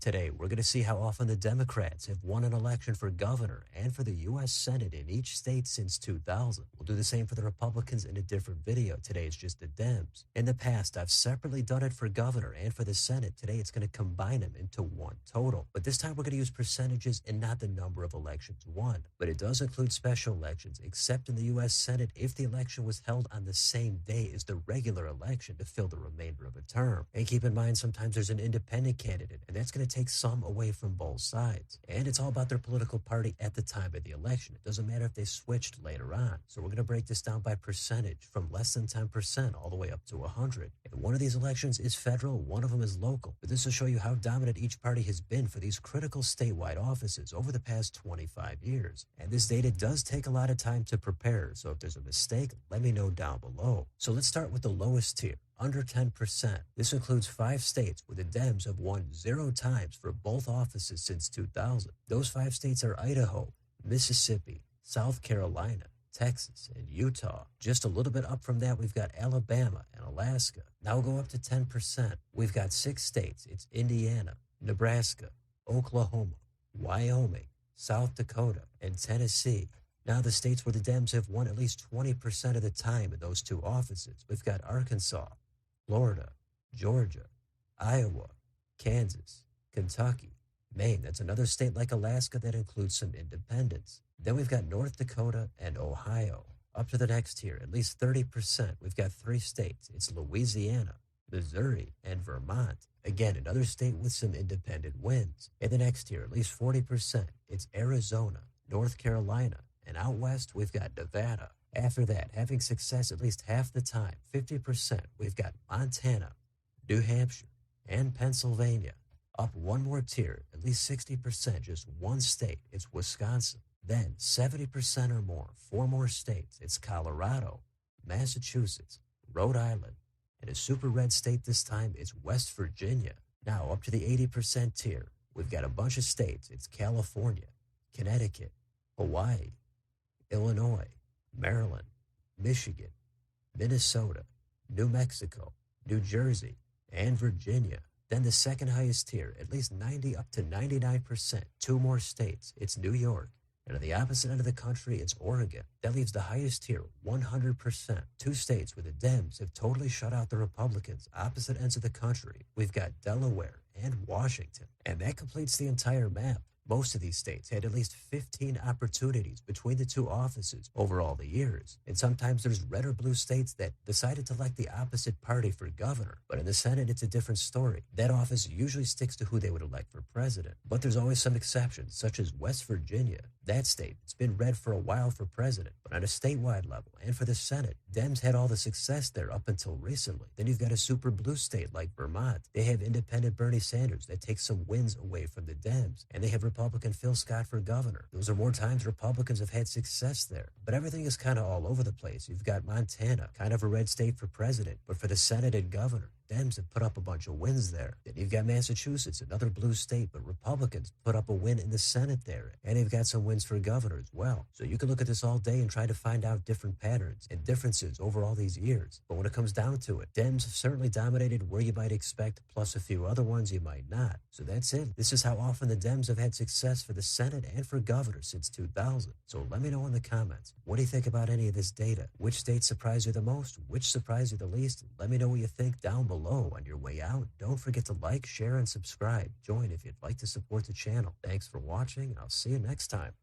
Today, we're going to see how often the Democrats have won an election for governor and for the U.S. Senate in each state since 2000. We'll do the same for the Republicans in a different video. Today, it's just the Dems. In the past, I've separately done it for governor and for the Senate. Today, it's going to combine them into one total. But this time, we're going to use percentages and not the number of elections won. But it does include special elections, except in the U.S. Senate if the election was held on the same day as the regular election to fill the remainder of a term. And keep in mind, sometimes there's an independent candidate, and that's going to take some away from both sides. And it's all about their political party at the time of the election. It doesn't matter if they switched later on. So we're going to break this down by percentage from less than 10% all the way up to 100. And one of these elections is federal, one of them is local. But this will show you how dominant each party has been for these critical statewide offices over the past 25 years. And this data does take a lot of time to prepare. So if there's a mistake, let me know down below. So let's start with the lowest tier, under 10%. This includes 5 states where the Dems have won 0 times for both offices since 2000. Those 5 states are Idaho, Mississippi, South Carolina, Texas, and Utah. Just a little bit up from that, we've got Alabama and Alaska. Now we'll go up to 10%. We've got 6 states. It's Indiana, Nebraska, Oklahoma, Wyoming, South Dakota, and Tennessee. Now the states where the Dems have won at least 20% of the time in those 2 offices. We've got Arkansas, Florida, Georgia, Iowa, Kansas, Kentucky, Maine. That's another state like Alaska that includes some independents. Then we've got North Dakota and Ohio. Up to the next tier, at least 30%. We've got 3 states. It's Louisiana, Missouri, and Vermont. Again, another state with some independent wins. In the next tier, at least 40%. It's Arizona, North Carolina, and out west, we've got Nevada. After that, having success at least half the time, 50%, we've got Montana, New Hampshire, and Pennsylvania. Up one more tier, at least 60%, just one state, it's Wisconsin. Then 70% or more, 4 more states, it's Colorado, Massachusetts, Rhode Island, and a super red state this time, it's West Virginia. Now up to the 80% tier, we've got a bunch of states, it's California, Connecticut, Hawaii, Illinois, Maryland, Michigan, Minnesota, New Mexico, New Jersey, and Virginia. Then the second highest tier, at least 90 up to 99%, 2 more states. It's New York. And on the opposite end of the country, it's Oregon. That leaves the highest tier, 100%. 2 states where the Dems have totally shut out the Republicans. Opposite ends of the country, we've got Delaware and Washington. And that completes the entire map. Most of these states had at least 15 opportunities between the 2 offices over all the years. And sometimes there's red or blue states that decided to elect the opposite party for governor. But in the Senate, it's a different story. That office usually sticks to who they would elect for president. But there's always some exceptions, such as West Virginia. That state, it's been red for a while for president. But on a statewide level and for the Senate, Dems had all the success there up until recently. Then you've got a super blue state like Vermont. They have independent Bernie Sanders that takes some wins away from the Dems. And they have Republican Phil Scott for governor. Those are more times Republicans have had success there. But everything is kind of all over the place. You've got Montana, kind of a red state for president, but for the Senate and governor, Dems have put up a bunch of wins there. Then you've got Massachusetts, another blue state, but Republicans put up a win in the Senate there. And they've got some wins for governor as well. So you can look at this all day and try to find out different patterns and differences over all these years. But when it comes down to it, Dems have certainly dominated where you might expect, plus a few other ones you might not. So that's it. This is how often the Dems have had success for the Senate and for governor since 2000. So let me know in the comments. What do you think about any of this data? Which states surprised you the most? Which surprised you the least? Let me know what you think down below. On your way out, don't forget to like, share, and subscribe. Join if you'd like to support the channel. Thanks for watching, and I'll see you next time.